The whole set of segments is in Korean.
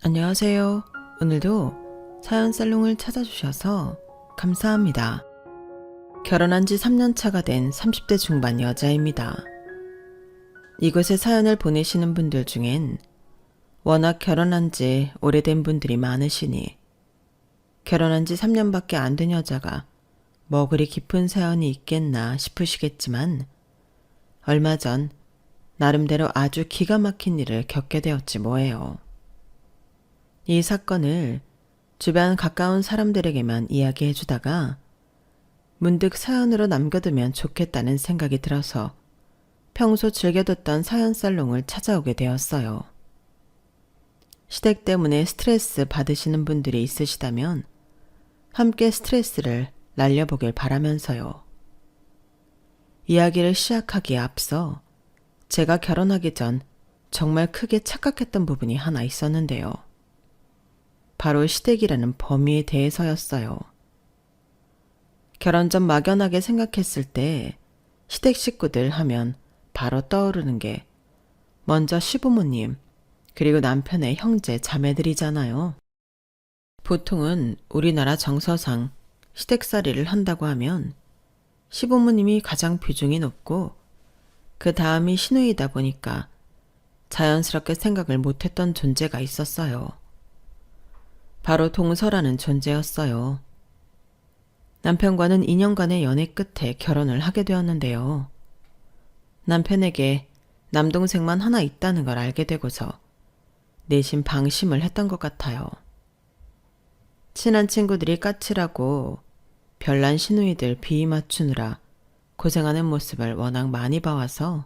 안녕하세요. 오늘도 사연 살롱을 찾아주셔서 감사합니다. 결혼한 지 3년 차가 된 30대 중반 여자입니다. 이곳에 사연을 보내시는 분들 중엔 워낙 결혼한 지 오래된 분들이 많으시니 결혼한 지 3년밖에 안 된 여자가 뭐 그리 깊은 사연이 있겠나 싶으시겠지만 얼마 전 나름대로 아주 기가 막힌 일을 겪게 되었지 뭐예요. 이 사건을 주변 가까운 사람들에게만 이야기해 주다가 문득 사연으로 남겨두면 좋겠다는 생각이 들어서 평소 즐겨 듣던 사연 살롱을 찾아오게 되었어요. 시댁 때문에 스트레스 받으시는 분들이 있으시다면 함께 스트레스를 날려보길 바라면서요. 이야기를 시작하기에 앞서 제가 결혼하기 전 정말 크게 착각했던 부분이 하나 있었는데요. 바로 시댁이라는 범위에 대해서였어요. 결혼 전 막연하게 생각했을 때 시댁 식구들 하면 바로 떠오르는 게 먼저 시부모님 그리고 남편의 형제 자매들이잖아요. 보통은 우리나라 정서상 시댁살이를 한다고 하면 시부모님이 가장 비중이 높고 그 다음이 시누이다 보니까 자연스럽게 생각을 못했던 존재가 있었어요. 바로 동서라는 존재였어요. 남편과는 2년간의 연애 끝에 결혼을 하게 되었는데요. 남편에게 남동생만 하나 있다는 걸 알게 되고서 내심 방심을 했던 것 같아요. 친한 친구들이 까칠하고 별난 시누이들 비위 맞추느라 고생하는 모습을 워낙 많이 봐와서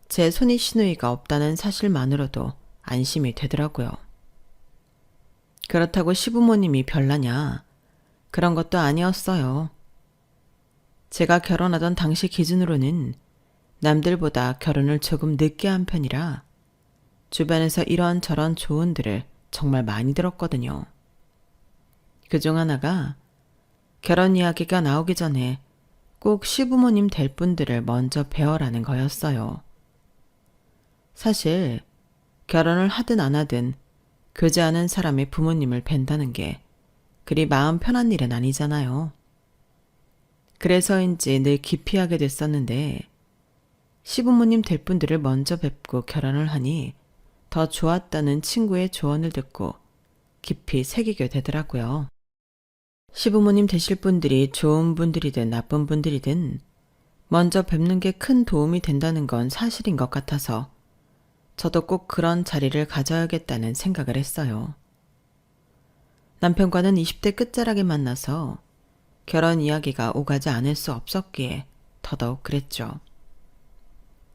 제 손이 시누이가 없다는 사실만으로도 안심이 되더라고요. 그렇다고 시부모님이 별나냐? 그런 것도 아니었어요. 제가 결혼하던 당시 기준으로는 남들보다 결혼을 조금 늦게 한 편이라 주변에서 이런저런 조언들을 정말 많이 들었거든요. 그중 하나가 결혼 이야기가 나오기 전에 꼭 시부모님 될 분들을 먼저 배워라는 거였어요. 사실 결혼을 하든 안 하든 교제하는 사람의 부모님을 뵌다는 게 그리 마음 편한 일은 아니잖아요. 그래서인지 늘 기피하게 됐었는데 시부모님 될 분들을 먼저 뵙고 결혼을 하니 더 좋았다는 친구의 조언을 듣고 깊이 새기게 되더라고요. 시부모님 되실 분들이 좋은 분들이든 나쁜 분들이든 먼저 뵙는 게 큰 도움이 된다는 건 사실인 것 같아서 저도 꼭 그런 자리를 가져야겠다는 생각을 했어요. 남편과는 20대 끝자락에 만나서 결혼 이야기가 오가지 않을 수 없었기에 더더욱 그랬죠.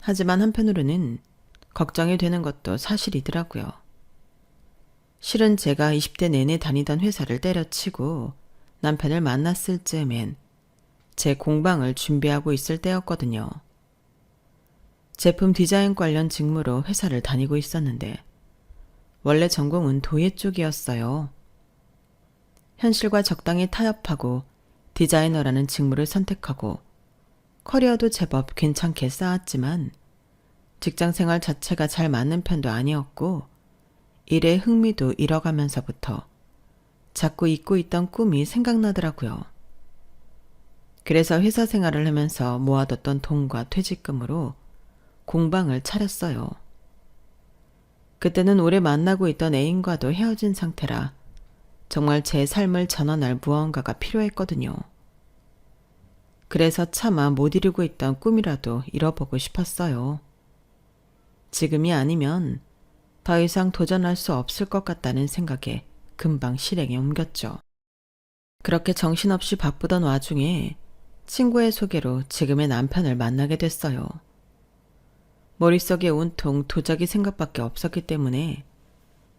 하지만 한편으로는 걱정이 되는 것도 사실이더라고요. 실은 제가 20대 내내 다니던 회사를 때려치고 남편을 만났을 즈음엔 제 공방을 준비하고 있을 때였거든요. 제품 디자인 관련 직무로 회사를 다니고 있었는데 원래 전공은 도예 쪽이었어요. 현실과 적당히 타협하고 디자이너라는 직무를 선택하고 커리어도 제법 괜찮게 쌓았지만 직장 생활 자체가 잘 맞는 편도 아니었고 일에 흥미도 잃어가면서부터 자꾸 잊고 있던 꿈이 생각나더라고요. 그래서 회사 생활을 하면서 모아뒀던 돈과 퇴직금으로 공방을 차렸어요. 그때는 오래 만나고 있던 애인과도 헤어진 상태라 정말 제 삶을 전환할 무언가가 필요했거든요. 그래서 차마 못 이루고 있던 꿈이라도 이뤄보고 싶었어요. 지금이 아니면 더 이상 도전할 수 없을 것 같다는 생각에 금방 실행에 옮겼죠. 그렇게 정신없이 바쁘던 와중에 친구의 소개로 지금의 남편을 만나게 됐어요. 머릿속에 온통 도자기 생각밖에 없었기 때문에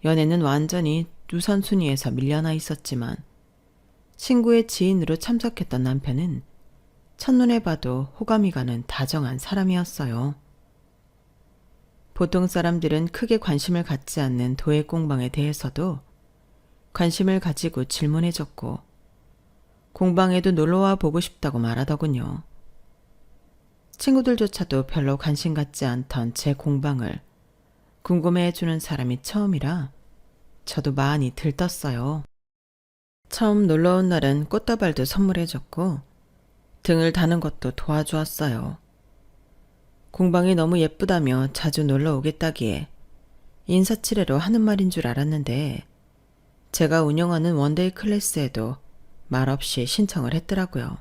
연애는 완전히 우선순위에서 밀려나 있었지만 친구의 지인으로 참석했던 남편은 첫눈에 봐도 호감이 가는 다정한 사람이었어요. 보통 사람들은 크게 관심을 갖지 않는 도예 공방에 대해서도 관심을 가지고 질문해줬고 공방에도 놀러와 보고 싶다고 말하더군요. 친구들조차도 별로 관심 갖지 않던 제 공방을 궁금해해주는 사람이 처음이라 저도 많이 들떴어요. 처음 놀러 온 날은 꽃다발도 선물해줬고 등을 다는 것도 도와주었어요. 공방이 너무 예쁘다며 자주 놀러 오겠다기에 인사치레로 하는 말인 줄 알았는데 제가 운영하는 원데이 클래스에도 말없이 신청을 했더라고요.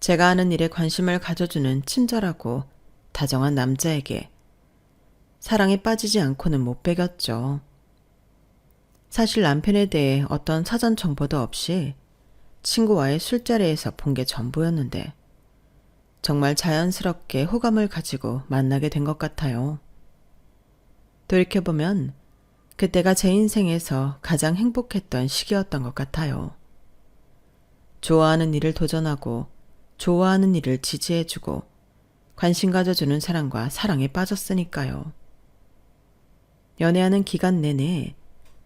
제가 하는 일에 관심을 가져주는 친절하고 다정한 남자에게 사랑에 빠지지 않고는 못 배겼죠. 사실 남편에 대해 어떤 사전 정보도 없이 친구와의 술자리에서 본 게 전부였는데 정말 자연스럽게 호감을 가지고 만나게 된 것 같아요. 돌이켜보면 그때가 제 인생에서 가장 행복했던 시기였던 것 같아요. 좋아하는 일을 도전하고 좋아하는 일을 지지해주고 관심 가져주는 사람과 사랑에 빠졌으니까요. 연애하는 기간 내내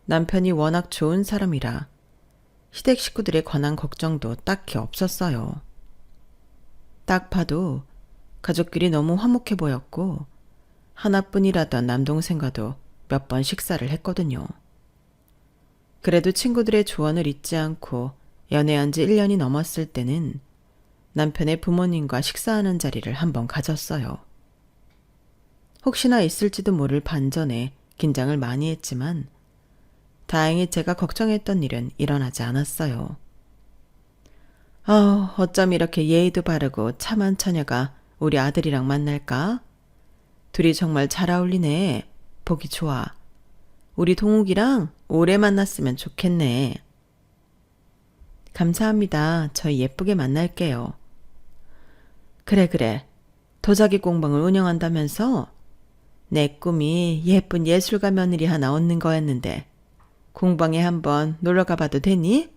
남편이 워낙 좋은 사람이라 시댁 식구들에 관한 걱정도 딱히 없었어요. 딱 봐도 가족끼리 너무 화목해 보였고 하나뿐이라던 남동생과도 몇 번 식사를 했거든요. 그래도 친구들의 조언을 잊지 않고 연애한 지 1년이 넘었을 때는 남편의 부모님과 식사하는 자리를 한번 가졌어요. 혹시나 있을지도 모를 반전에 긴장을 많이 했지만 다행히 제가 걱정했던 일은 일어나지 않았어요. 어쩜 이렇게 예의도 바르고 참한 처녀가 우리 아들이랑 만날까? 둘이 정말 잘 어울리네. 보기 좋아. 우리 동욱이랑 오래 만났으면 좋겠네. 감사합니다. 저희 예쁘게 만날게요. 그래. 도자기 공방을 운영한다면서? 내 꿈이 예쁜 예술가 며느리 하나 얻는 거였는데 공방에 한번 놀러 가봐도 되니?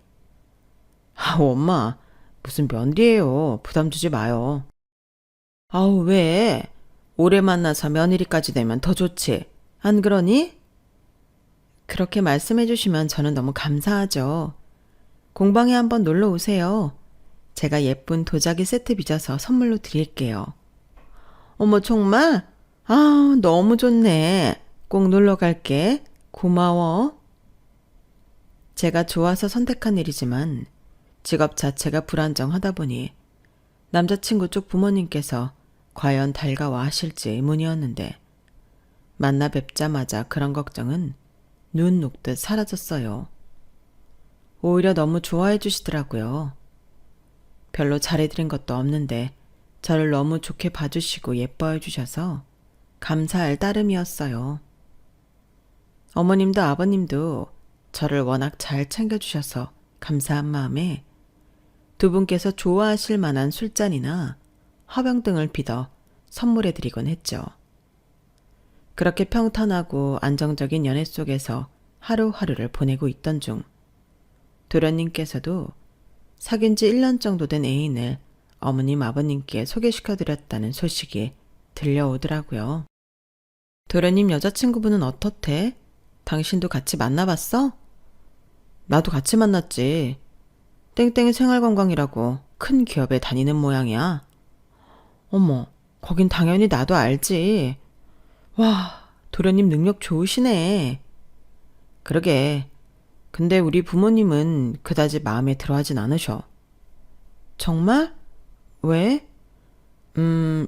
엄마, 무슨 며느리예요. 부담 주지 마요. 왜? 오래 만나서 며느리까지 되면 더 좋지. 안 그러니? 그렇게 말씀해 주시면 저는 너무 감사하죠. 공방에 한번 놀러 오세요. 제가 예쁜 도자기 세트 빚어서 선물로 드릴게요. 어머, 정말? 너무 좋네. 꼭 놀러 갈게. 고마워. 제가 좋아서 선택한 일이지만 직업 자체가 불안정하다 보니 남자친구 쪽 부모님께서 과연 달가워하실지 의문이었는데 만나 뵙자마자 그런 걱정은 눈 녹듯 사라졌어요. 오히려 너무 좋아해 주시더라고요. 별로 잘해드린 것도 없는데 저를 너무 좋게 봐주시고 예뻐해 주셔서 감사할 따름이었어요. 어머님도 아버님도 저를 워낙 잘 챙겨주셔서 감사한 마음에 두 분께서 좋아하실 만한 술잔이나 화병 등을 빚어 선물해드리곤 했죠. 그렇게 평탄하고 안정적인 연애 속에서 하루하루를 보내고 있던 중 도련님께서도 사귄 지 1년 정도 된 애인을 어머님 아버님께 소개시켜드렸다는 소식이 들려오더라고요. 도련님 여자친구분은 어떻대? 당신도 같이 만나봤어? 나도 같이 만났지. 땡땡 생활관광이라고 큰 기업에 다니는 모양이야. 어머, 거긴 당연히 나도 알지. 와, 도련님 능력 좋으시네. 그러게. 근데 우리 부모님은 그다지 마음에 들어하진 않으셔. 정말? 왜?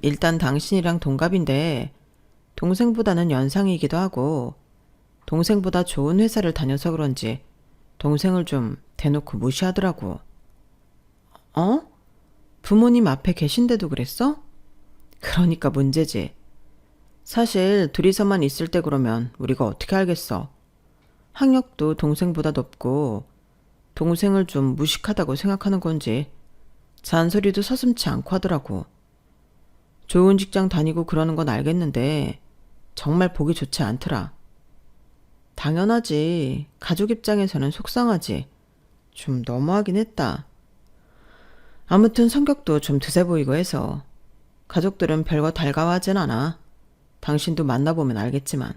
일단 당신이랑 동갑인데 동생보다는 연상이기도 하고 동생보다 좋은 회사를 다녀서 그런지 동생을 좀 대놓고 무시하더라고. 부모님 앞에 계신데도 그랬어? 그러니까 문제지. 사실 둘이서만 있을 때 그러면 우리가 어떻게 알겠어. 학력도 동생보다 높고 동생을 좀 무식하다고 생각하는 건지 잔소리도 서슴지 않고 하더라고. 좋은 직장 다니고 그러는 건 알겠는데 정말 보기 좋지 않더라. 당연하지. 가족 입장에서는 속상하지. 좀 너무하긴 했다. 아무튼 성격도 좀 드세 보이고 해서 가족들은 별거 달가워하진 않아. 당신도 만나보면 알겠지만.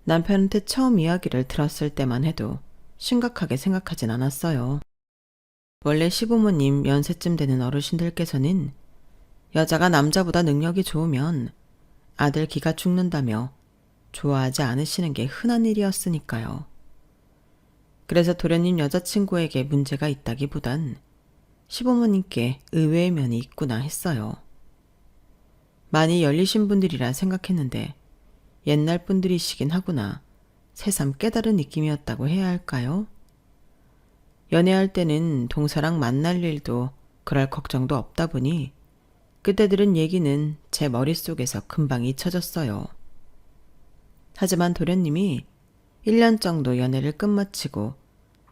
남편한테 처음 이야기를 들었을 때만 해도 심각하게 생각하진 않았어요. 원래 시부모님 연세쯤 되는 어르신들께서는 여자가 남자보다 능력이 좋으면 아들 기가 죽는다며 좋아하지 않으시는 게 흔한 일이었으니까요. 그래서 도련님 여자친구에게 문제가 있다기보단 시부모님께 의외의 면이 있구나 했어요. 많이 열리신 분들이라 생각했는데 옛날 분들이시긴 하구나. 새삼 깨달은 느낌이었다고 해야 할까요? 연애할 때는 동서랑 만날 일도 그럴 걱정도 없다 보니 그때 들은 얘기는 제 머릿속에서 금방 잊혀졌어요. 하지만 도련님이 1년 정도 연애를 끝마치고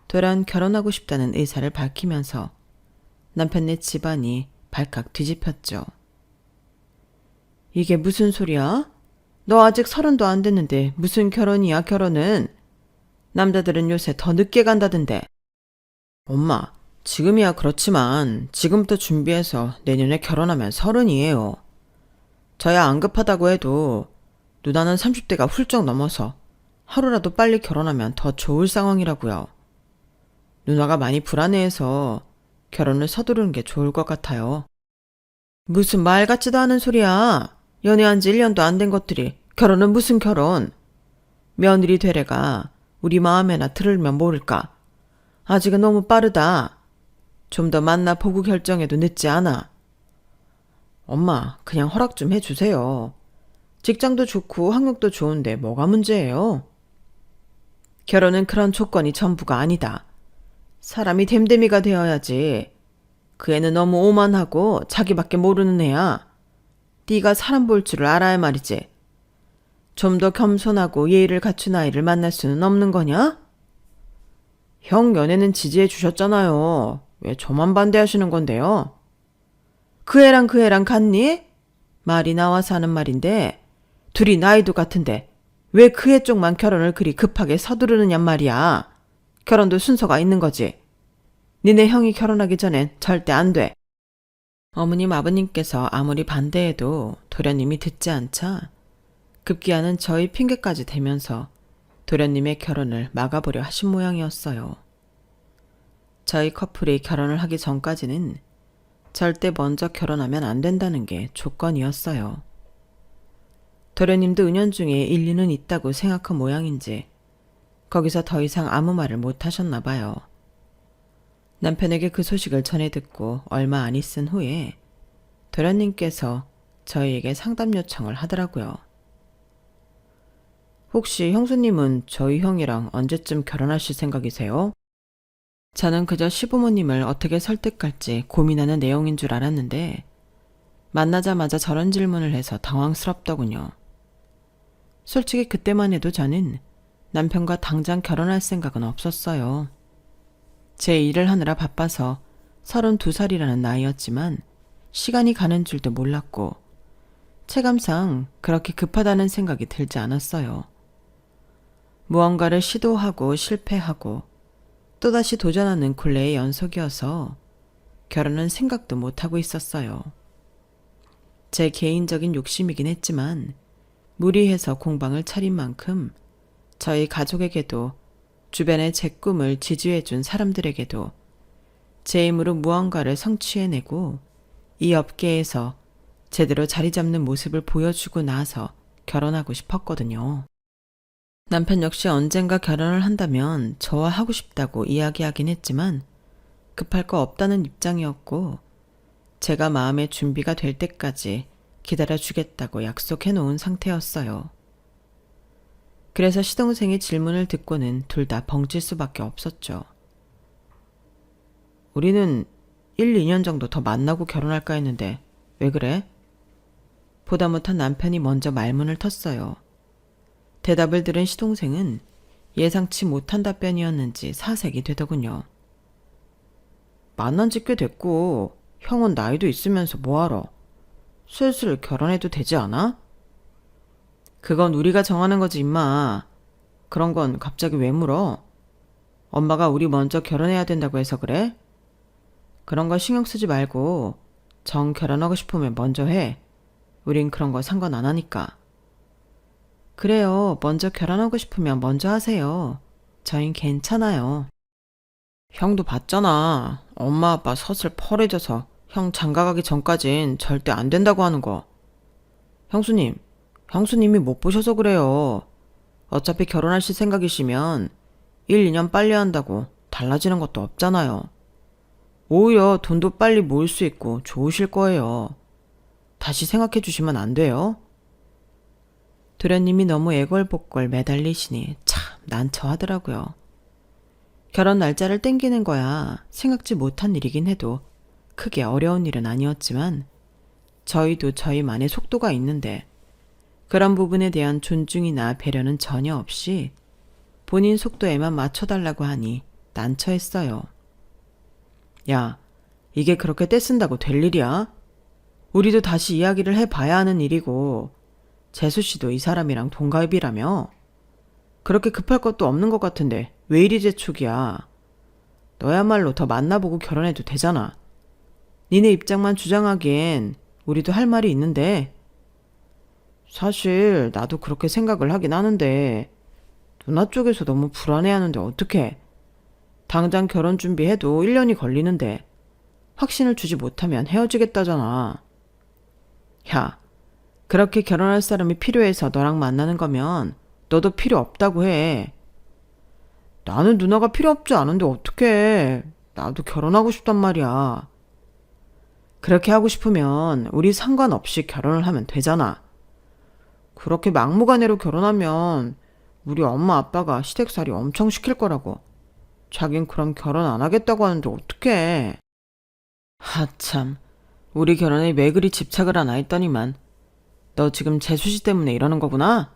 돌연 결혼하고 싶다는 의사를 밝히면서 남편네 집안이 발칵 뒤집혔죠. 이게 무슨 소리야? 너 아직 30도 안 됐는데 무슨 결혼이야 결혼은? 남자들은 요새 더 늦게 간다던데. 엄마, 지금이야 그렇지만 지금부터 준비해서 내년에 결혼하면 30이에요. 저야 안 급하다고 해도 누나는 30대가 훌쩍 넘어서 하루라도 빨리 결혼하면 더 좋을 상황이라고요. 누나가 많이 불안해해서 결혼을 서두르는 게 좋을 것 같아요. 무슨 말 같지도 않은 소리야. 연애한 지 1년도 안 된 것들이 결혼은 무슨 결혼. 며느리 되래가 우리 마음에나 들으면 모를까. 아직은 너무 빠르다. 좀 더 만나보고 결정해도 늦지 않아. 엄마, 그냥 허락 좀 해주세요. 직장도 좋고 학력도 좋은데 뭐가 문제예요? 결혼은 그런 조건이 전부가 아니다. 사람이 됨됨이가 되어야지. 그 애는 너무 오만하고 자기밖에 모르는 애야. 네가 사람 볼 줄을 알아야 말이지. 좀 더 겸손하고 예의를 갖춘 아이를 만날 수는 없는 거냐? 형 연애는 지지해 주셨잖아요. 왜 저만 반대하시는 건데요? 그 애랑 같니? 말이 나와서 하는 말인데 둘이 나이도 같은데 왜 그 애 쪽만 결혼을 그리 급하게 서두르느냔 말이야. 결혼도 순서가 있는 거지. 니네 형이 결혼하기 전엔 절대 안 돼. 어머님 아버님께서 아무리 반대해도 도련님이 듣지 않자 급기야는 저희 핑계까지 대면서 도련님의 결혼을 막아보려 하신 모양이었어요. 저희 커플이 결혼을 하기 전까지는 절대 먼저 결혼하면 안 된다는 게 조건이었어요. 도련님도 은연중에 일리는 있다고 생각한 모양인지 거기서 더 이상 아무 말을 못 하셨나 봐요. 남편에게 그 소식을 전해 듣고 얼마 안 있은 후에 도련님께서 저희에게 상담 요청을 하더라고요. 혹시 형수님은 저희 형이랑 언제쯤 결혼하실 생각이세요? 저는 그저 시부모님을 어떻게 설득할지 고민하는 내용인 줄 알았는데 만나자마자 저런 질문을 해서 당황스럽더군요. 솔직히 그때만 해도 저는 남편과 당장 결혼할 생각은 없었어요. 제 일을 하느라 바빠서 32살이라는 나이였지만 시간이 가는 줄도 몰랐고 체감상 그렇게 급하다는 생각이 들지 않았어요. 무언가를 시도하고 실패하고 또다시 도전하는 굴레의 연속이어서 결혼은 생각도 못하고 있었어요. 제 개인적인 욕심이긴 했지만 무리해서 공방을 차린 만큼 저희 가족에게도 주변의 제 꿈을 지지해준 사람들에게도 제 힘으로 무언가를 성취해내고 이 업계에서 제대로 자리 잡는 모습을 보여주고 나서 결혼하고 싶었거든요. 남편 역시 언젠가 결혼을 한다면 저와 하고 싶다고 이야기하긴 했지만 급할 거 없다는 입장이었고 제가 마음의 준비가 될 때까지 기다려주겠다고 약속해 놓은 상태였어요. 그래서 시동생의 질문을 듣고는 둘 다 벙찔 수밖에 없었죠. 우리는 1, 2년 정도 더 만나고 결혼할까 했는데 왜 그래? 보다 못한 남편이 먼저 말문을 텄어요. 대답을 들은 시동생은 예상치 못한 답변이었는지 사색이 되더군요. 만난 지 꽤 됐고 형은 나이도 있으면서 뭐하러? 슬슬 결혼해도 되지 않아? 그건 우리가 정하는 거지 임마. 그런 건 갑자기 왜 물어? 엄마가 우리 먼저 결혼해야 된다고 해서 그래? 그런 거 신경 쓰지 말고 정 결혼하고 싶으면 먼저 해. 우린 그런 거 상관 안 하니까. 그래요. 먼저 결혼하고 싶으면 먼저 하세요. 저흰 괜찮아요. 형도 봤잖아. 엄마 아빠 서슬 펄해져서 형 장가가기 전까진 절대 안 된다고 하는 거. 형수님이 못 보셔서 그래요. 어차피 결혼하실 생각이시면 1, 2년 빨리 한다고 달라지는 것도 없잖아요. 오히려 돈도 빨리 모을 수 있고 좋으실 거예요. 다시 생각해 주시면 안 돼요? 도련님이 너무 애걸복걸 매달리시니 참 난처하더라고요. 결혼 날짜를 땡기는 거야 생각지 못한 일이긴 해도 크게 어려운 일은 아니었지만 저희도 저희만의 속도가 있는데 그런 부분에 대한 존중이나 배려는 전혀 없이 본인 속도에만 맞춰달라고 하니 난처했어요. 야, 이게 그렇게 떼쓴다고 될 일이야? 우리도 다시 이야기를 해봐야 하는 일이고 재수씨도 이 사람이랑 동갑이라며? 그렇게 급할 것도 없는 것 같은데 왜 이리 재촉이야? 너야말로 더 만나보고 결혼해도 되잖아. 니네 입장만 주장하기엔 우리도 할 말이 있는데. 사실 나도 그렇게 생각을 하긴 하는데 누나 쪽에서 너무 불안해하는데 어떡해. 당장 결혼 준비해도 1년이 걸리는데 확신을 주지 못하면 헤어지겠다잖아. 야, 그렇게 결혼할 사람이 필요해서 너랑 만나는 거면 너도 필요 없다고 해. 나는 누나가 필요 없지 않은데 어떡해. 나도 결혼하고 싶단 말이야. 그렇게 하고 싶으면 우리 상관없이 결혼을 하면 되잖아. 그렇게 막무가내로 결혼하면 우리 엄마 아빠가 시댁살이 엄청 시킬 거라고. 자긴 그럼 결혼 안 하겠다고 하는데 어떡해. 하참, 우리 결혼에 왜 그리 집착을 하나 했더니만 너 지금 재수씨 때문에 이러는 거구나?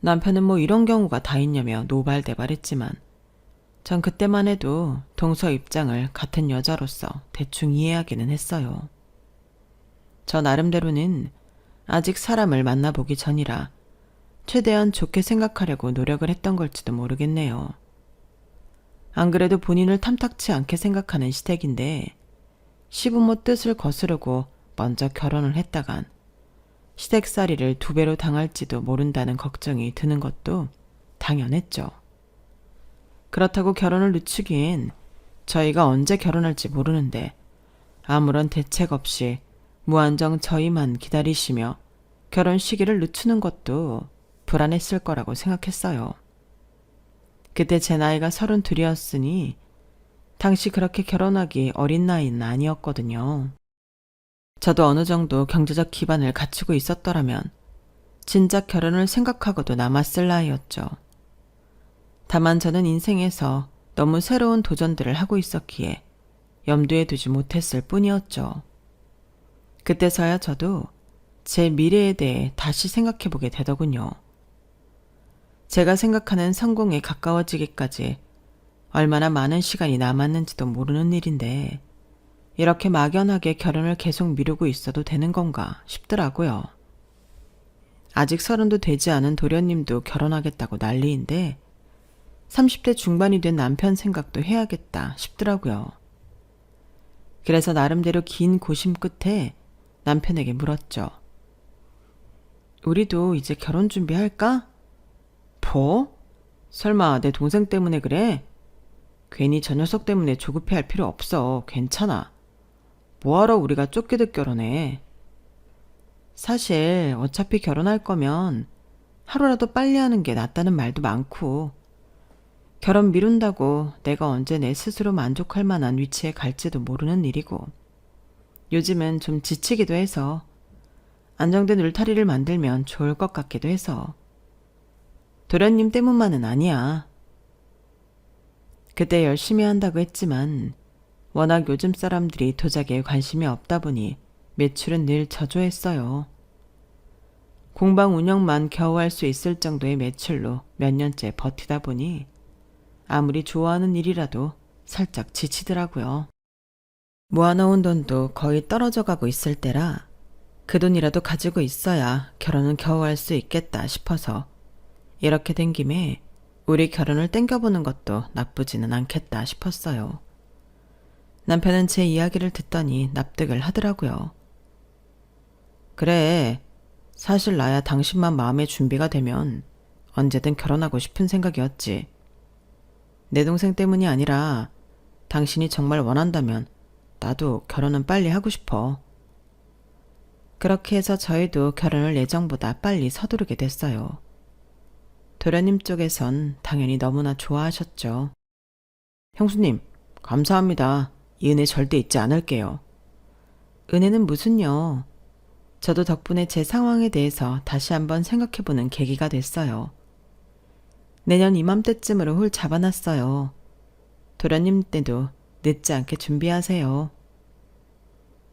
남편은 뭐 이런 경우가 다 있냐며 노발대발했지만 전 그때만 해도 동서 입장을 같은 여자로서 대충 이해하기는 했어요. 저 나름대로는 아직 사람을 만나보기 전이라 최대한 좋게 생각하려고 노력을 했던 걸지도 모르겠네요. 안 그래도 본인을 탐탁치 않게 생각하는 시댁인데 시부모 뜻을 거스르고 먼저 결혼을 했다간 시댁살이를 2배로 당할지도 모른다는 걱정이 드는 것도 당연했죠. 그렇다고 결혼을 늦추기엔 저희가 언제 결혼할지 모르는데 아무런 대책 없이 무한정 저희만 기다리시며 결혼 시기를 늦추는 것도 불안했을 거라고 생각했어요. 그때 제 나이가 32이었으니 당시 그렇게 결혼하기 어린 나이는 아니었거든요. 저도 어느 정도 경제적 기반을 갖추고 있었더라면 진작 결혼을 생각하고도 남았을 나이였죠. 다만 저는 인생에서 너무 새로운 도전들을 하고 있었기에 염두에 두지 못했을 뿐이었죠. 그때서야 저도 제 미래에 대해 다시 생각해보게 되더군요. 제가 생각하는 성공에 가까워지기까지 얼마나 많은 시간이 남았는지도 모르는 일인데 이렇게 막연하게 결혼을 계속 미루고 있어도 되는 건가 싶더라고요. 아직 30도 되지 않은 도련님도 결혼하겠다고 난리인데 30대 중반이 된 남편 생각도 해야겠다 싶더라고요. 그래서 나름대로 긴 고심 끝에 남편에게 물었죠. 우리도 이제 결혼 준비할까? 뭐? 설마 내 동생 때문에 그래? 괜히 저 녀석 때문에 조급해할 필요 없어. 괜찮아. 뭐하러 우리가 쫓기듯 결혼해. 사실 어차피 결혼할 거면 하루라도 빨리 하는 게 낫다는 말도 많고 결혼 미룬다고 내가 언제 내 스스로 만족할 만한 위치에 갈지도 모르는 일이고 요즘은 좀 지치기도 해서 안정된 울타리를 만들면 좋을 것 같기도 해서 도련님 때문만은 아니야. 그때 열심히 한다고 했지만 워낙 요즘 사람들이 도자기에 관심이 없다 보니 매출은 늘 저조했어요. 공방 운영만 겨우 할 수 있을 정도의 매출로 몇 년째 버티다 보니 아무리 좋아하는 일이라도 살짝 지치더라고요. 모아놓은 돈도 거의 떨어져 가고 있을 때라 그 돈이라도 가지고 있어야 결혼은 겨우 할 수 있겠다 싶어서 이렇게 된 김에 우리 결혼을 땡겨보는 것도 나쁘지는 않겠다 싶었어요. 남편은 제 이야기를 듣더니 납득을 하더라고요. 그래, 사실 나야 당신만 마음의 준비가 되면 언제든 결혼하고 싶은 생각이었지. 내 동생 때문이 아니라 당신이 정말 원한다면 나도 결혼은 빨리 하고 싶어. 그렇게 해서 저희도 결혼을 예정보다 빨리 서두르게 됐어요. 도련님 쪽에선 당연히 너무나 좋아하셨죠. 형수님, 감사합니다. 이 은혜 절대 잊지 않을게요. 은혜는 무슨요? 저도 덕분에 제 상황에 대해서 다시 한번 생각해보는 계기가 됐어요. 내년 이맘때쯤으로 홀 잡아놨어요. 도련님 때도 늦지 않게 준비하세요.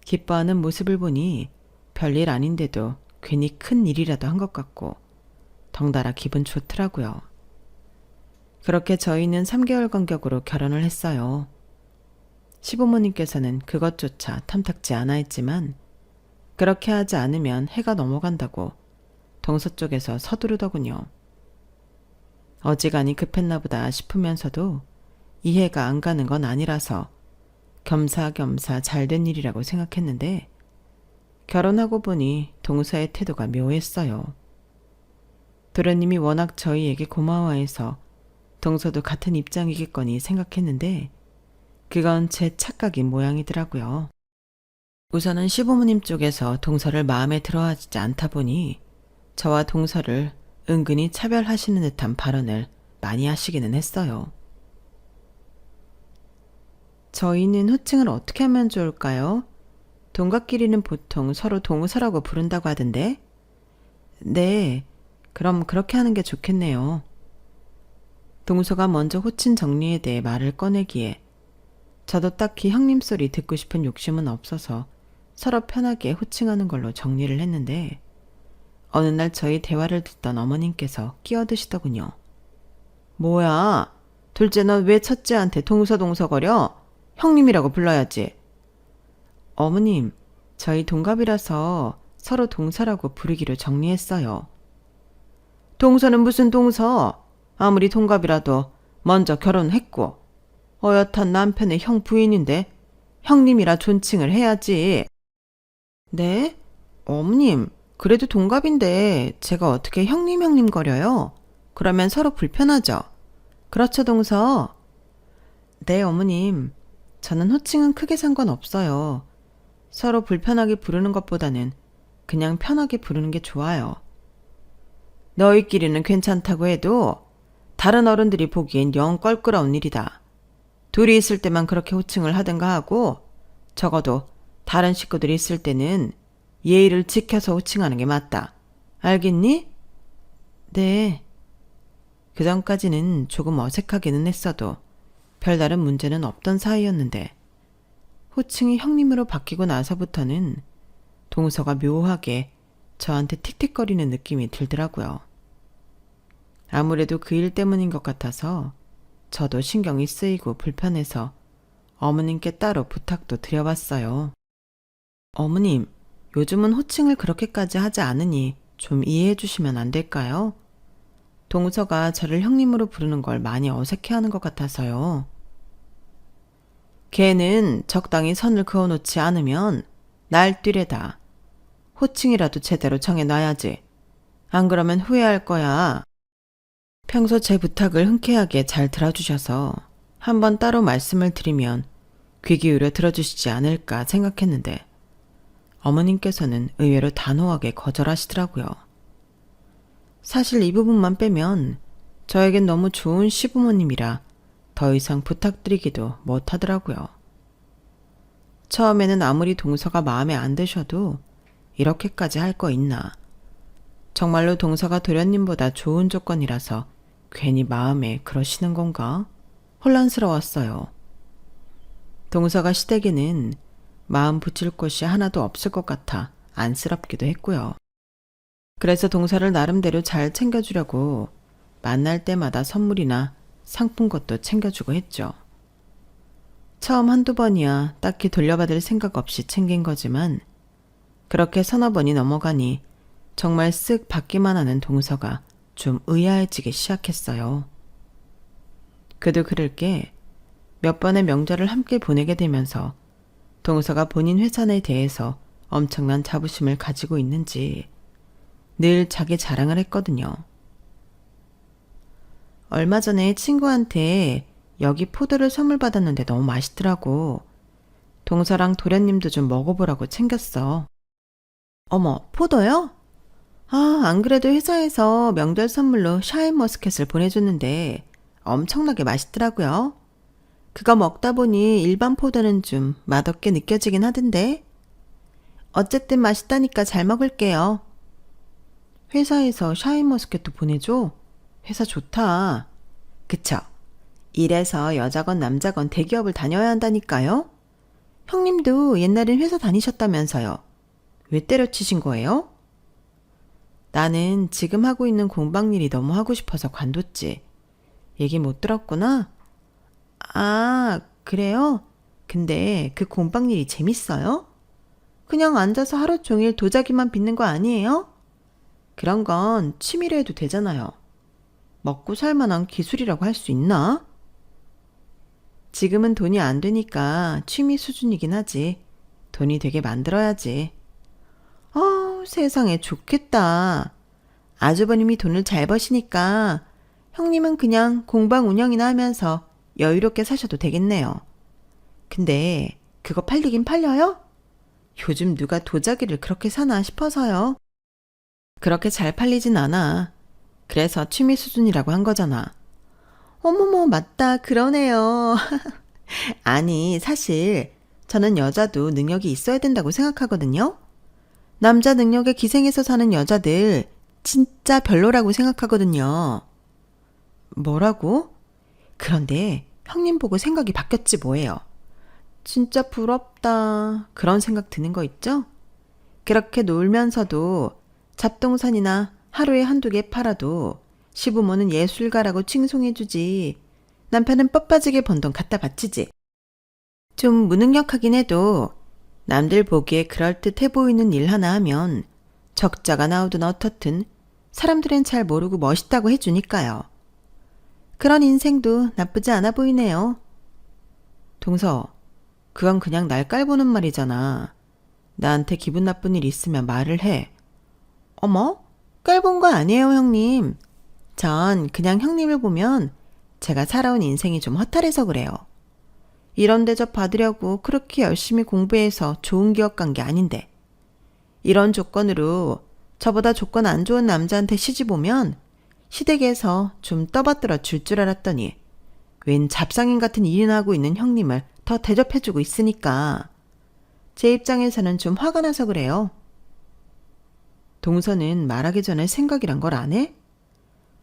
기뻐하는 모습을 보니 별일 아닌데도 괜히 큰 일이라도 한 것 같고 덩달아 기분 좋더라고요. 그렇게 저희는 3개월 간격으로 결혼을 했어요. 시부모님께서는 그것조차 탐탁지 않아 했지만 그렇게 하지 않으면 해가 넘어간다고 동서 쪽에서 서두르더군요. 어지간히 급했나 보다 싶으면서도 이해가 안 가는 건 아니라서 겸사겸사 잘된 일이라고 생각했는데 결혼하고 보니 동서의 태도가 묘했어요. 도련님이 워낙 저희에게 고마워해서 동서도 같은 입장이겠거니 생각했는데 그건 제 착각인 모양이더라고요. 우선은 시부모님 쪽에서 동서를 마음에 들어하지 않다 보니 저와 동서를 은근히 차별하시는 듯한 발언을 많이 하시기는 했어요. 저희는 호칭을 어떻게 하면 좋을까요? 동갑끼리는 보통 서로 동서라고 부른다고 하던데? 네, 그럼 그렇게 하는 게 좋겠네요. 동서가 먼저 호칭 정리에 대해 말을 꺼내기에 저도 딱히 형님 소리 듣고 싶은 욕심은 없어서 서로 편하게 호칭하는 걸로 정리를 했는데 어느 날 저희 대화를 듣던 어머님께서 끼어드시더군요. 뭐야, 둘째 넌 왜 첫째한테 동서동서거려? 형님이라고 불러야지. 어머님, 저희 동갑이라서 서로 동서라고 부르기로 정리했어요. 동서는 무슨 동서? 아무리 동갑이라도 먼저 결혼했고 어엿한 남편의 형 부인인데 형님이라 존칭을 해야지. 네? 어머님, 그래도 동갑인데 제가 어떻게 형님 거려요? 그러면 서로 불편하죠? 그렇죠, 동서? 네, 어머님. 저는 호칭은 크게 상관없어요. 서로 불편하게 부르는 것보다는 그냥 편하게 부르는 게 좋아요. 너희끼리는 괜찮다고 해도 다른 어른들이 보기엔 영 껄끄러운 일이다. 둘이 있을 때만 그렇게 호칭을 하든가 하고 적어도 다른 식구들이 있을 때는 예의를 지켜서 호칭하는 게 맞다. 알겠니? 네. 그전까지는 조금 어색하기는 했어도 별다른 문제는 없던 사이였는데 호칭이 형님으로 바뀌고 나서부터는 동서가 묘하게 저한테 틱틱거리는 느낌이 들더라고요. 아무래도 그 일 때문인 것 같아서 저도 신경이 쓰이고 불편해서 어머님께 따로 부탁도 드려봤어요. 어머님, 요즘은 호칭을 그렇게까지 하지 않으니 좀 이해해 주시면 안 될까요? 동서가 저를 형님으로 부르는 걸 많이 어색해하는 것 같아서요. 걔는 적당히 선을 그어놓지 않으면 날뛰래다. 호칭이라도 제대로 정해놔야지. 안 그러면 후회할 거야. 평소 제 부탁을 흔쾌하게 잘 들어주셔서 한번 따로 말씀을 드리면 귀 기울여 들어주시지 않을까 생각했는데 어머님께서는 의외로 단호하게 거절하시더라고요. 사실 이 부분만 빼면 저에겐 너무 좋은 시부모님이라 더 이상 부탁드리기도 못하더라고요. 처음에는 아무리 동서가 마음에 안 드셔도 이렇게까지 할 거 있나. 정말로 동서가 도련님보다 좋은 조건이라서 괜히 마음에 그러시는 건가? 혼란스러웠어요. 동서가 시댁에는 마음 붙일 곳이 하나도 없을 것 같아 안쓰럽기도 했고요. 그래서 동서를 나름대로 잘 챙겨주려고 만날 때마다 선물이나 상품 것도 챙겨주고 했죠. 처음 한두 번이야 딱히 돌려받을 생각 없이 챙긴 거지만 그렇게 서너 번이 넘어가니 정말 쓱 받기만 하는 동서가 좀 의아해지기 시작했어요. 그도 그럴 게 몇 번의 명절을 함께 보내게 되면서 동서가 본인 회사에 대해서 엄청난 자부심을 가지고 있는지 늘 자기 자랑을 했거든요. 얼마 전에 친구한테 여기 포도를 선물 받았는데 너무 맛있더라고. 동서랑 도련님도 좀 먹어보라고 챙겼어. 어머, 포도요? 안 그래도 회사에서 명절 선물로 샤인머스켓을 보내줬는데 엄청나게 맛있더라고요. 그거 먹다 보니 일반 포도는 좀 맛없게 느껴지긴 하던데. 어쨌든 맛있다니까 잘 먹을게요. 회사에서 샤인머스켓도 보내줘? 회사 좋다. 그쵸? 이래서 여자건 남자건 대기업을 다녀야 한다니까요? 형님도 옛날엔 회사 다니셨다면서요. 왜 때려치신 거예요? 나는 지금 하고 있는 공방 일이 너무 하고 싶어서 관뒀지. 얘기 못 들었구나? 아, 그래요? 근데 그 공방 일이 재밌어요? 그냥 앉아서 하루 종일 도자기만 빚는 거 아니에요? 그런 건 취미로 해도 되잖아요. 먹고 살 만한 기술이라고 할 수 있나? 지금은 돈이 안 되니까 취미 수준이긴 하지. 돈이 되게 만들어야지. 세상에 좋겠다. 아주버님이 돈을 잘 버시니까 형님은 그냥 공방 운영이나 하면서 여유롭게 사셔도 되겠네요. 근데 그거 팔리긴 팔려요? 요즘 누가 도자기를 그렇게 사나 싶어서요. 그렇게 잘 팔리진 않아. 그래서 취미 수준이라고 한 거잖아. 어머머, 맞다. 그러네요. 아니, 사실 저는 여자도 능력이 있어야 된다고 생각하거든요. 남자 능력에 기생해서 사는 여자들 진짜 별로라고 생각하거든요. 뭐라고? 그런데 형님 보고 생각이 바뀌었지 뭐예요. 진짜 부럽다. 그런 생각 드는 거 있죠? 그렇게 놀면서도 잡동산이나 하루에 한두 개 팔아도 시부모는 예술가라고 칭송해주지. 남편은 뻣빠지게 번 돈 갖다 바치지. 좀 무능력하긴 해도 남들 보기에 그럴듯해 보이는 일 하나 하면 적자가 나오든 어떻든 사람들은 잘 모르고 멋있다고 해주니까요. 그런 인생도 나쁘지 않아 보이네요. 동서, 그건 그냥 날 깔보는 말이잖아. 나한테 기분 나쁜 일 있으면 말을 해. 어머? 깔본 거 아니에요, 형님. 전 그냥 형님을 보면 제가 살아온 인생이 좀 허탈해서 그래요. 이런 대접 받으려고 그렇게 열심히 공부해서 좋은 기업 간 게 아닌데. 이런 조건으로 저보다 조건 안 좋은 남자한테 시집 오면 시댁에서 좀 떠받들어 줄 줄 알았더니 웬 잡상인 같은 일이나 하고 있는 형님을 더 대접해주고 있으니까 제 입장에서는 좀 화가 나서 그래요. 동서는 말하기 전에 생각이란 걸 안 해?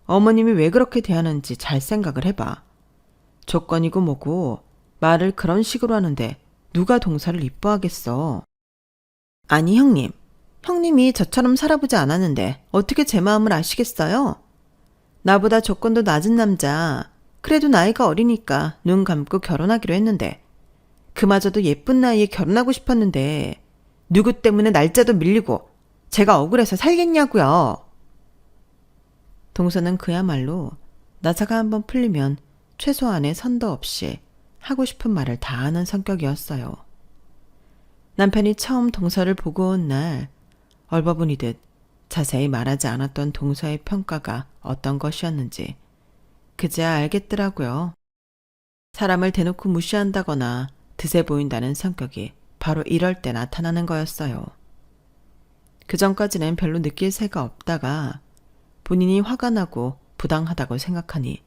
어머님이 왜 그렇게 대하는지 잘 생각을 해봐. 조건이고 뭐고 말을 그런 식으로 하는데 누가 동서를 이뻐하겠어. 아니 형님, 형님이 저처럼 살아보지 않았는데 어떻게 제 마음을 아시겠어요? 나보다 조건도 낮은 남자, 그래도 나이가 어리니까 눈 감고 결혼하기로 했는데 그마저도 예쁜 나이에 결혼하고 싶었는데 누구 때문에 날짜도 밀리고 제가 억울해서 살겠냐고요. 동서는 그야말로 나사가 한번 풀리면 최소한의 선도 없이 하고 싶은 말을 다 하는 성격이었어요. 남편이 처음 동서를 보고 온 날 얼버무리듯 자세히 말하지 않았던 동서의 평가가 어떤 것이었는지 그제야 알겠더라고요. 사람을 대놓고 무시한다거나 드세 보인다는 성격이 바로 이럴 때 나타나는 거였어요. 그전까지는 별로 느낄 새가 없다가 본인이 화가 나고 부당하다고 생각하니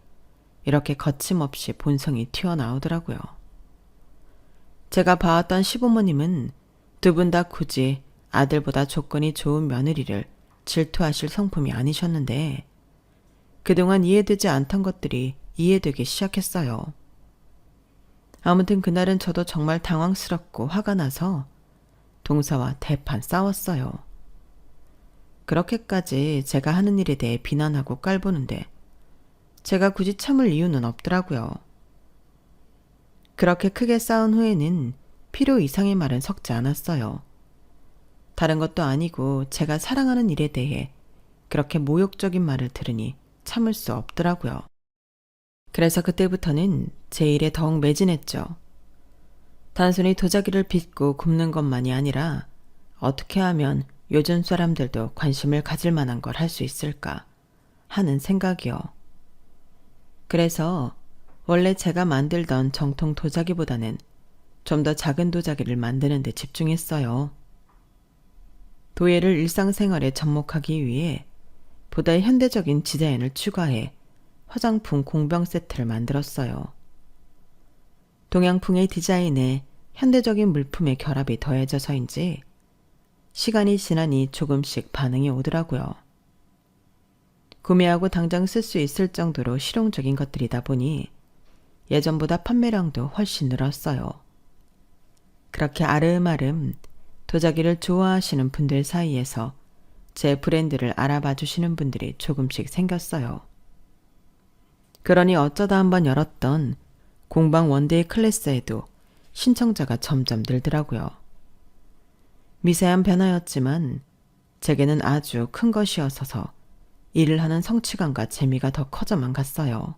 이렇게 거침없이 본성이 튀어나오더라고요. 제가 봐왔던 시부모님은 두 분 다 굳이 아들보다 조건이 좋은 며느리를 질투하실 성품이 아니셨는데 그동안 이해되지 않던 것들이 이해되기 시작했어요. 아무튼 그날은 저도 정말 당황스럽고 화가 나서 동서와 대판 싸웠어요. 그렇게까지 제가 하는 일에 대해 비난하고 깔보는데 제가 굳이 참을 이유는 없더라고요. 그렇게 크게 싸운 후에는 필요 이상의 말은 섞지 않았어요. 다른 것도 아니고 제가 사랑하는 일에 대해 그렇게 모욕적인 말을 들으니 참을 수 없더라고요. 그래서 그때부터는 제 일에 더욱 매진했죠. 단순히 도자기를 빚고 굽는 것만이 아니라 어떻게 하면 요즘 사람들도 관심을 가질 만한 걸 할 수 있을까 하는 생각이요. 그래서 원래 제가 만들던 정통 도자기보다는 좀 더 작은 도자기를 만드는 데 집중했어요. 도예를 일상생활에 접목하기 위해 보다 현대적인 디자인을 추가해 화장품 공병 세트를 만들었어요. 동양풍의 디자인에 현대적인 물품의 결합이 더해져서인지 시간이 지나니 조금씩 반응이 오더라고요. 구매하고 당장 쓸 수 있을 정도로 실용적인 것들이다 보니 예전보다 판매량도 훨씬 늘었어요. 그렇게 아름아름 도자기를 좋아하시는 분들 사이에서 제 브랜드를 알아봐 주시는 분들이 조금씩 생겼어요. 그러니 어쩌다 한번 열었던 공방 원데이 클래스에도 신청자가 점점 늘더라고요. 미세한 변화였지만 제게는 아주 큰 것이어서 일을 하는 성취감과 재미가 더 커져만 갔어요.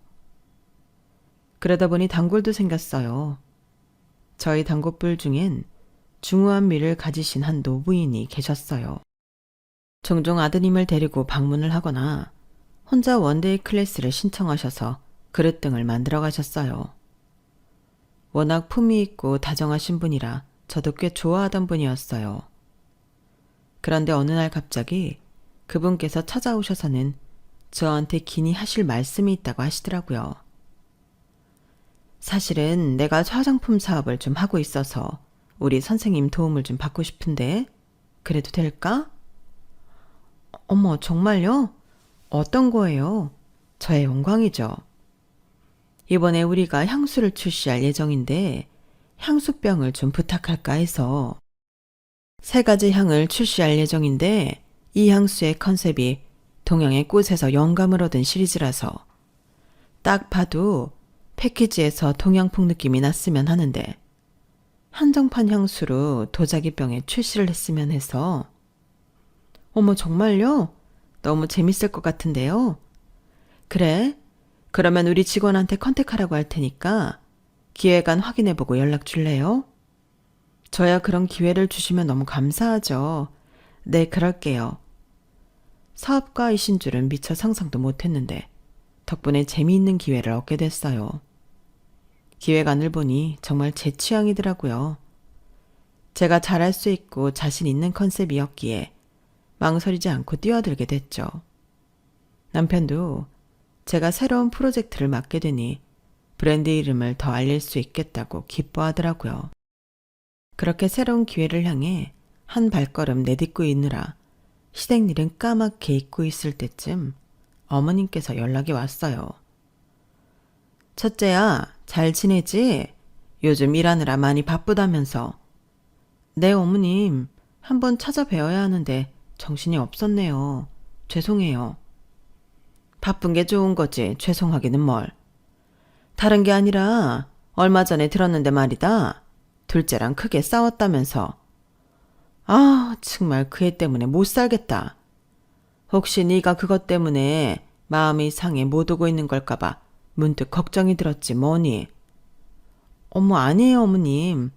그러다 보니 단골도 생겼어요. 저희 단골들 중엔 중후한 미를 가지신 한 노부인이 계셨어요. 종종 아드님을 데리고 방문을 하거나 혼자 원데이 클래스를 신청하셔서 그릇 등을 만들어 가셨어요. 워낙 품위 있고 다정하신 분이라 저도 꽤 좋아하던 분이었어요. 그런데 어느 날 갑자기 그분께서 찾아오셔서는 저한테 긴히 하실 말씀이 있다고 하시더라고요. 사실은 내가 화장품 사업을 좀 하고 있어서 우리 선생님 도움을 좀 받고 싶은데 그래도 될까? 어머, 정말요? 어떤 거예요? 저의 영광이죠. 이번에 우리가 향수를 출시할 예정인데 향수병을 좀 부탁할까 해서 3가지 향을 출시할 예정인데 이 향수의 컨셉이 동양의 꽃에서 영감을 얻은 시리즈라서 딱 봐도 패키지에서 동양풍 느낌이 났으면 하는데 한정판 향수로 도자기병에 출시를 했으면 해서. 어머, 정말요? 너무 재밌을 것 같은데요? 그래? 그러면 우리 직원한테 컨택하라고 할 테니까 기획안 확인해보고 연락 줄래요? 저야 그런 기회를 주시면 너무 감사하죠. 네, 그럴게요. 사업가이신 줄은 미처 상상도 못했는데 덕분에 재미있는 기회를 얻게 됐어요. 기획안을 보니 정말 제 취향이더라고요. 제가 잘할 수 있고 자신 있는 컨셉이었기에 망설이지 않고 뛰어들게 됐죠. 남편도 제가 새로운 프로젝트를 맡게 되니 브랜드 이름을 더 알릴 수 있겠다고 기뻐하더라고요. 그렇게 새로운 기회를 향해 한 발걸음 내딛고 있느라 시댁일은 까맣게 잊고 있을 때쯤 어머님께서 연락이 왔어요. 첫째야, 잘 지내지? 요즘 일하느라 많이 바쁘다면서. 네, 어머님. 한번 찾아뵈어야 하는데 정신이 없었네요. 죄송해요. 바쁜 게 좋은 거지 죄송하기는 뭘. 다른 게 아니라 얼마 전에 들었는데 말이다. 둘째랑 크게 싸웠다면서. 아, 정말 그 애 때문에 못 살겠다. 혹시 네가 그것 때문에 마음이 상해 못 오고 있는 걸까 봐 문득 걱정이 들었지 뭐니. 어머, 아니에요, 어머님.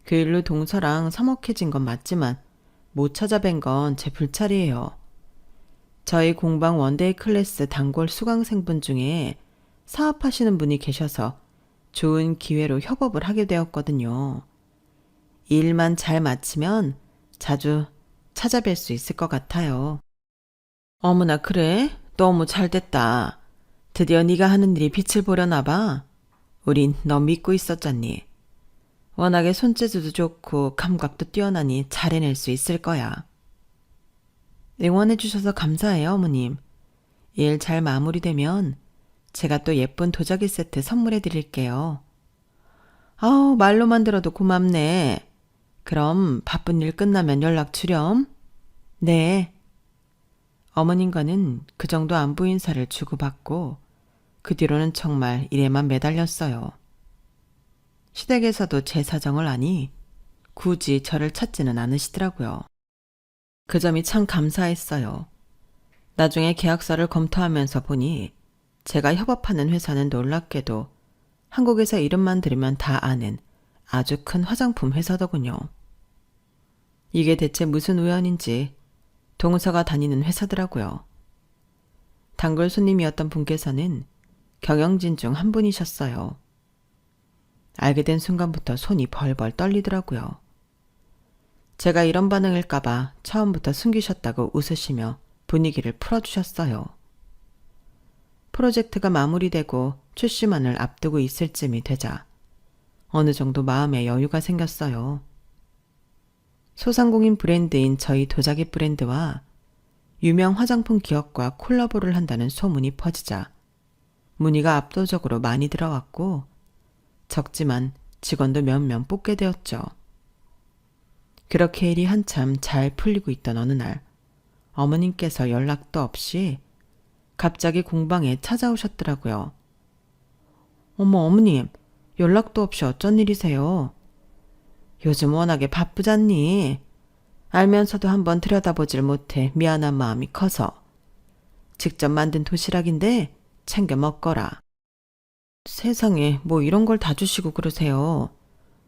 그 일로 동서랑 서먹해진 건 맞지만 못 찾아뵌 건 제 불찰이에요. 저희 공방 원데이 클래스 단골 수강생분 중에 사업하시는 분이 계셔서 좋은 기회로 협업을 하게 되었거든요. 일만 잘 마치면 자주 찾아뵐 수 있을 것 같아요. 어머나, 그래? 너무 잘됐다. 드디어 네가 하는 일이 빛을 보려나 봐. 우린 너 믿고 있었잖니. 워낙에 손재주도 좋고 감각도 뛰어나니 잘 해낼 수 있을 거야. 응원해 주셔서 감사해요, 어머님. 일 잘 마무리되면 제가 또 예쁜 도자기 세트 선물해 드릴게요. 아우, 말로만 들어도 고맙네. 그럼 바쁜 일 끝나면 연락 주렴. 네. 어머님과는 그 정도 안부 인사를 주고받고 그 뒤로는 정말 일에만 매달렸어요. 시댁에서도 제 사정을 아니 굳이 저를 찾지는 않으시더라고요. 그 점이 참 감사했어요. 나중에 계약서를 검토하면서 보니 제가 협업하는 회사는 놀랍게도 한국에서 이름만 들으면 다 아는 아주 큰 화장품 회사더군요. 이게 대체 무슨 우연인지 동서가 다니는 회사더라고요. 단골 손님이었던 분께서는 경영진 중 한 분이셨어요. 알게 된 순간부터 손이 벌벌 떨리더라고요. 제가 이런 반응일까봐 처음부터 숨기셨다고 웃으시며 분위기를 풀어주셨어요. 프로젝트가 마무리되고 출시만을 앞두고 있을 쯤이 되자 어느 정도 마음에 여유가 생겼어요. 소상공인 브랜드인 저희 도자기 브랜드와 유명 화장품 기업과 콜라보를 한다는 소문이 퍼지자 문의가 압도적으로 많이 들어왔고 적지만 직원도 몇 명 뽑게 되었죠. 그렇게 일이 한참 잘 풀리고 있던 어느 날 어머님께서 연락도 없이 갑자기 공방에 찾아오셨더라고요. 어머님, 연락도 없이 어쩐 일이세요? 요즘 워낙에 바쁘잖니. 알면서도 한번 들여다보질 못해 미안한 마음이 커서. 직접 만든 도시락인데 챙겨 먹거라. 세상에 뭐 이런 걸 다 주시고 그러세요.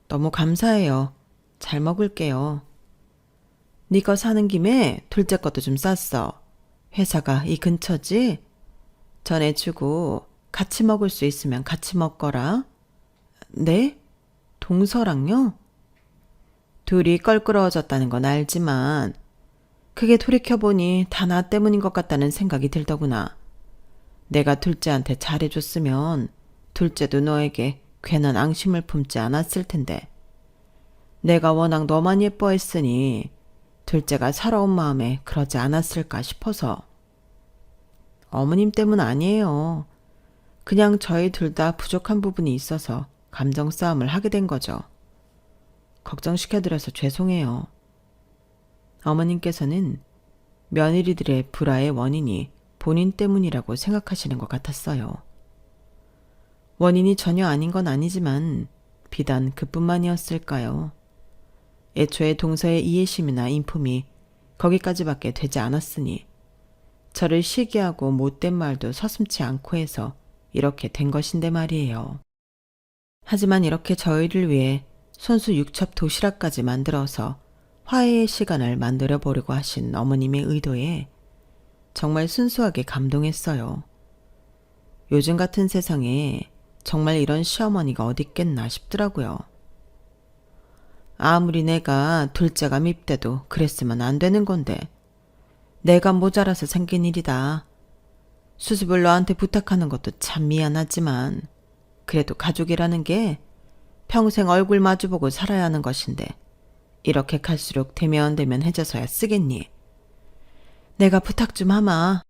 너무 감사해요. 잘 먹을게요. 네 거 사는 김에 둘째 것도 좀 쌌어. 회사가 이 근처지? 전해주고 같이 먹을 수 있으면 같이 먹거라. 네? 동서랑요? 둘이 껄끄러워졌다는 건 알지만 그게 돌이켜보니 다 나 때문인 것 같다는 생각이 들더구나. 내가 둘째한테 잘해줬으면 둘째도 너에게 괜한 앙심을 품지 않았을 텐데 내가 워낙 너만 예뻐했으니 둘째가 살아온 마음에 그러지 않았을까 싶어서. 어머님 때문 아니에요. 그냥 저희 둘 다 부족한 부분이 있어서 감정 싸움을 하게 된 거죠. 걱정시켜드려서 죄송해요. 어머님께서는 며느리들의 불화의 원인이 본인 때문이라고 생각하시는 것 같았어요. 원인이 전혀 아닌 건 아니지만 비단 그뿐만이었을까요? 애초에 동서의 이해심이나 인품이 거기까지밖에 되지 않았으니 저를 시기하고 못된 말도 서슴지 않고 해서 이렇게 된 것인데 말이에요. 하지만 이렇게 저희를 위해 손수 육첩 도시락까지 만들어서 화해의 시간을 만들어 보려고 하신 어머님의 의도에 정말 순수하게 감동했어요. 요즘 같은 세상에 정말 이런 시어머니가 어딨겠나 싶더라고요. 아무리 내가 둘째가 밉대도 그랬으면 안 되는 건데 내가 모자라서 생긴 일이다. 수습을 너한테 부탁하는 것도 참 미안하지만 그래도 가족이라는 게 평생 얼굴 마주보고 살아야 하는 것인데 이렇게 갈수록 대면대면해져서야 쓰겠니? 내가 부탁 좀 하마.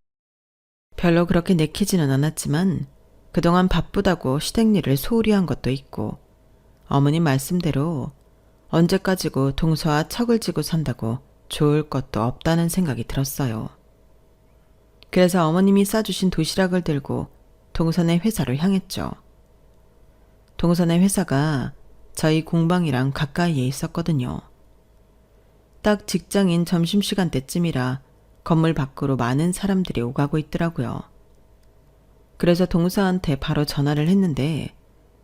별로 그렇게 내키지는 않았지만 그동안 바쁘다고 시댁일을 소홀히 한 것도 있고 어머님 말씀대로 언제까지고 동서와 척을 지고 산다고 좋을 것도 없다는 생각이 들었어요. 그래서 어머님이 싸주신 도시락을 들고 동선의 회사로 향했죠. 동선의 회사가 저희 공방이랑 가까이에 있었거든요. 딱 직장인 점심시간 때쯤이라 건물 밖으로 많은 사람들이 오가고 있더라고요. 그래서 동서한테 바로 전화를 했는데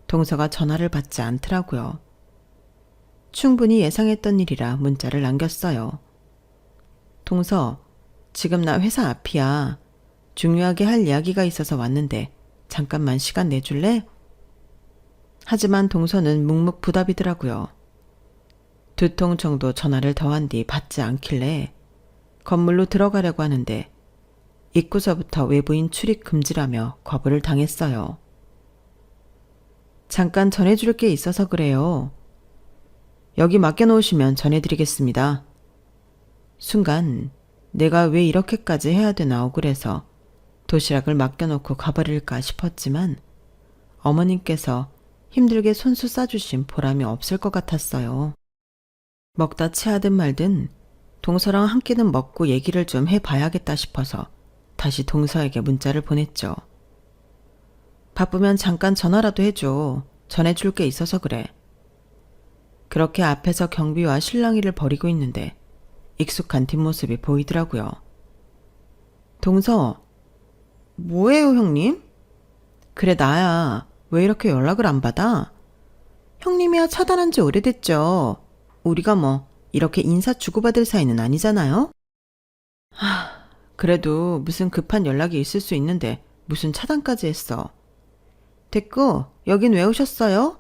동서가 전화를 받지 않더라고요. 충분히 예상했던 일이라 문자를 남겼어요. 동서, 지금 나 회사 앞이야. 중요하게 할 이야기가 있어서 왔는데 잠깐만 시간 내줄래? 하지만 동서는 묵묵부답이더라고요. 2통 정도 전화를 더한 뒤 받지 않길래 건물로 들어가려고 하는데 입구서부터 외부인 출입 금지라며 거부를 당했어요. 잠깐 전해줄 게 있어서 그래요. 여기 맡겨놓으시면 전해드리겠습니다. 순간 내가 왜 이렇게까지 해야 되나 억울해서 도시락을 맡겨놓고 가버릴까 싶었지만 어머님께서 힘들게 손수 싸주신 보람이 없을 것 같았어요. 먹다 체하든 말든 동서랑 한 끼는 먹고 얘기를 좀 해봐야겠다 싶어서 다시 동서에게 문자를 보냈죠. 바쁘면 잠깐 전화라도 해줘. 전해줄 게 있어서 그래. 그렇게 앞에서 경비와 실랑이를 벌이고 있는데 익숙한 뒷모습이 보이더라고요. 동서, 뭐예요 형님? 그래 나야. 왜 이렇게 연락을 안 받아? 형님이야 차단한 지 오래됐죠. 우리가 뭐 이렇게 인사 주고받을 사이는 아니잖아요? 그래도 무슨 급한 연락이 있을 수 있는데 무슨 차단까지 했어. 됐고 여긴 왜 오셨어요?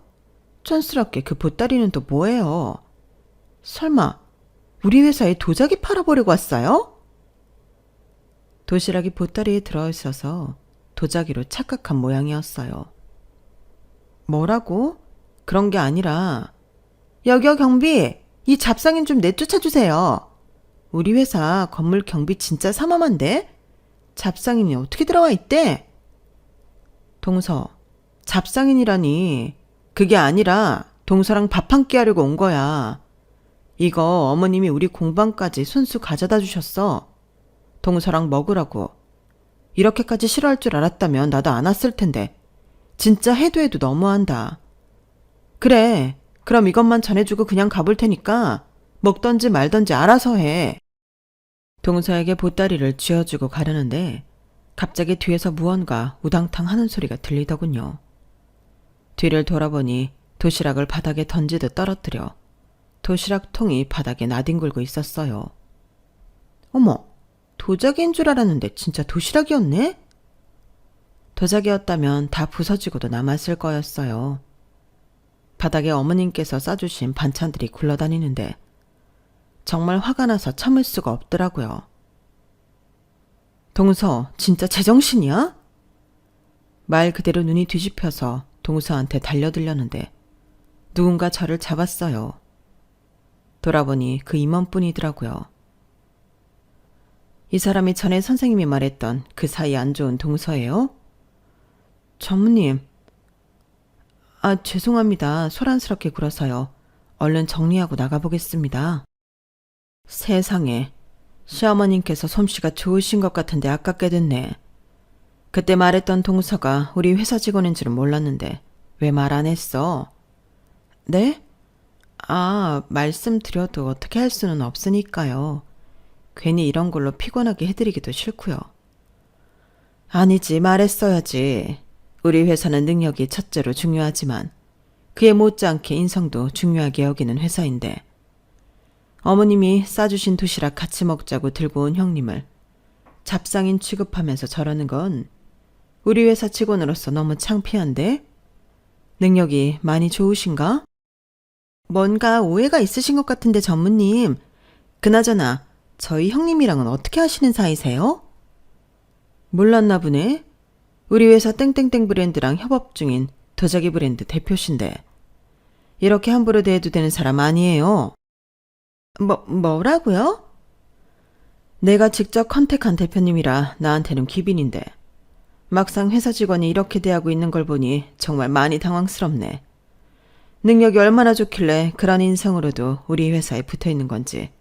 촌스럽게 그 보따리는 또 뭐예요? 설마 우리 회사에 도자기 팔아보려고 왔어요? 도시락이 보따리에 들어있어서 도자기로 착각한 모양이었어요. 뭐라고? 그런 게 아니라 여기요 경비! 이 잡상인 좀 내쫓아주세요. 우리 회사 건물 경비 진짜 삼엄한데? 잡상인이 어떻게 들어와 있대? 동서, 잡상인이라니. 그게 아니라 동서랑 밥 한 끼 하려고 온 거야. 이거 어머님이 우리 공방까지 손수 가져다 주셨어. 동서랑 먹으라고. 이렇게까지 싫어할 줄 알았다면 나도 안 왔을 텐데. 진짜 해도 해도 너무한다. 그래, 그럼 이것만 전해주고 그냥 가볼 테니까 먹던지 말던지 알아서 해. 동서에게 보따리를 쥐어주고 가려는데 갑자기 뒤에서 무언가 우당탕 하는 소리가 들리더군요. 뒤를 돌아보니 도시락을 바닥에 던지듯 떨어뜨려 도시락통이 바닥에 나뒹굴고 있었어요. 어머, 도자기인 줄 알았는데 진짜 도시락이었네? 도자기였다면 다 부서지고도 남았을 거였어요. 바닥에 어머님께서 싸주신 반찬들이 굴러다니는데 정말 화가 나서 참을 수가 없더라고요. 동서, 진짜 제정신이야? 말 그대로 눈이 뒤집혀서 동서한테 달려들려는데 누군가 저를 잡았어요. 돌아보니 그 임원뿐이더라고요. 이 사람이 전에 선생님이 말했던 그 사이 안 좋은 동서예요? 전무님, 죄송합니다. 소란스럽게 굴어서요. 얼른 정리하고 나가보겠습니다. 세상에, 시어머님께서 솜씨가 좋으신 것 같은데 아깝게 됐네. 그때 말했던 동서가 우리 회사 직원인 줄은 몰랐는데 왜 말 안 했어? 네? 말씀드려도 어떻게 할 수는 없으니까요. 괜히 이런 걸로 피곤하게 해드리기도 싫고요. 아니지, 말했어야지. 우리 회사는 능력이 첫째로 중요하지만 그에 못지않게 인성도 중요하게 여기는 회사인데 어머님이 싸주신 도시락 같이 먹자고 들고 온 형님을 잡상인 취급하면서 저러는 건 우리 회사 직원으로서 너무 창피한데? 능력이 많이 좋으신가? 뭔가 오해가 있으신 것 같은데 전무님. 그나저나 저희 형님이랑은 어떻게 하시는 사이세요? 몰랐나 보네. 우리 회사 땡땡땡 브랜드랑 협업 중인 도자기 브랜드 대표신데 이렇게 함부로 대해도 되는 사람 아니에요. 뭐라고요? 내가 직접 컨택한 대표님이라 나한테는 귀빈인데 막상 회사 직원이 이렇게 대하고 있는 걸 보니 정말 많이 당황스럽네. 능력이 얼마나 좋길래 그런 인성으로도 우리 회사에 붙어 있는 건지.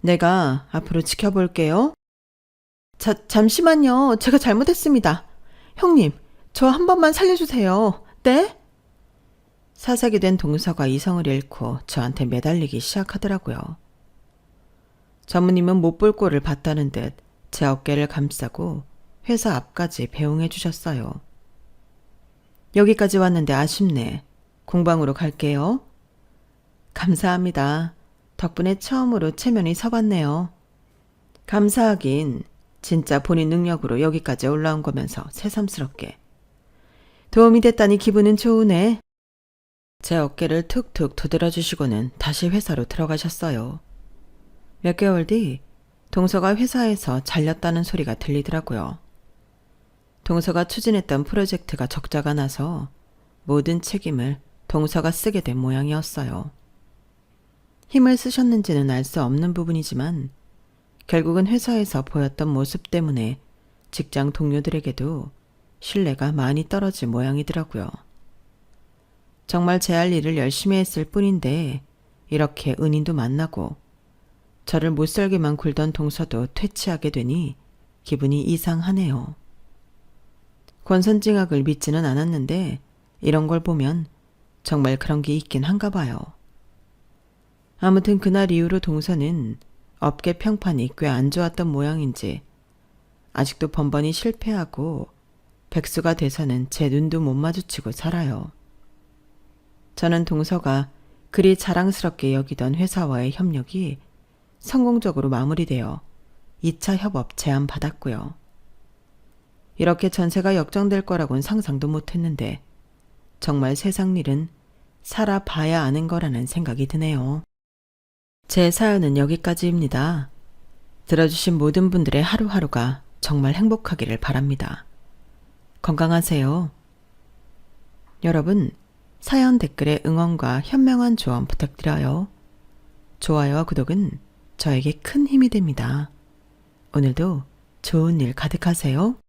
내가 앞으로 지켜볼게요. 잠시만요. 제가 잘못했습니다. 형님, 저 한 번만 살려주세요. 네? 사색이 된 동서가 이성을 잃고 저한테 매달리기 시작하더라고요. 전무님은 못 볼 꼴을 봤다는 듯 제 어깨를 감싸고 회사 앞까지 배웅해 주셨어요. 여기까지 왔는데 아쉽네. 공방으로 갈게요. 감사합니다. 덕분에 처음으로 체면이 서봤네요. 감사하긴 진짜 본인 능력으로 여기까지 올라온 거면서 새삼스럽게. 도움이 됐다니 기분은 좋으네. 제 어깨를 툭툭 두드려주시고는 다시 회사로 들어가셨어요. 몇 개월 뒤 동서가 회사에서 잘렸다는 소리가 들리더라고요. 동서가 추진했던 프로젝트가 적자가 나서 모든 책임을 동서가 쓰게 된 모양이었어요. 힘을 쓰셨는지는 알 수 없는 부분이지만 결국은 회사에서 보였던 모습 때문에 직장 동료들에게도 신뢰가 많이 떨어진 모양이더라고요. 정말 제 할 일을 열심히 했을 뿐인데 이렇게 은인도 만나고 저를 못살게만 굴던 동서도 퇴치하게 되니 기분이 이상하네요. 권선징악을 믿지는 않았는데 이런 걸 보면 정말 그런 게 있긴 한가 봐요. 아무튼 그날 이후로 동서는 업계 평판이 꽤 안 좋았던 모양인지 아직도 번번이 실패하고 백수가 돼서는 제 눈도 못 마주치고 살아요. 저는 동서가 그리 자랑스럽게 여기던 회사와의 협력이 성공적으로 마무리되어 2차 협업 제안받았고요. 이렇게 전세가 역전될 거라고는 상상도 못했는데 정말 세상 일은 살아봐야 아는 거라는 생각이 드네요. 제 사연은 여기까지입니다. 들어주신 모든 분들의 하루하루가 정말 행복하기를 바랍니다. 건강하세요. 여러분, 사연 댓글에 응원과 현명한 조언 부탁드려요. 좋아요와 구독은 저에게 큰 힘이 됩니다. 오늘도 좋은 일 가득하세요.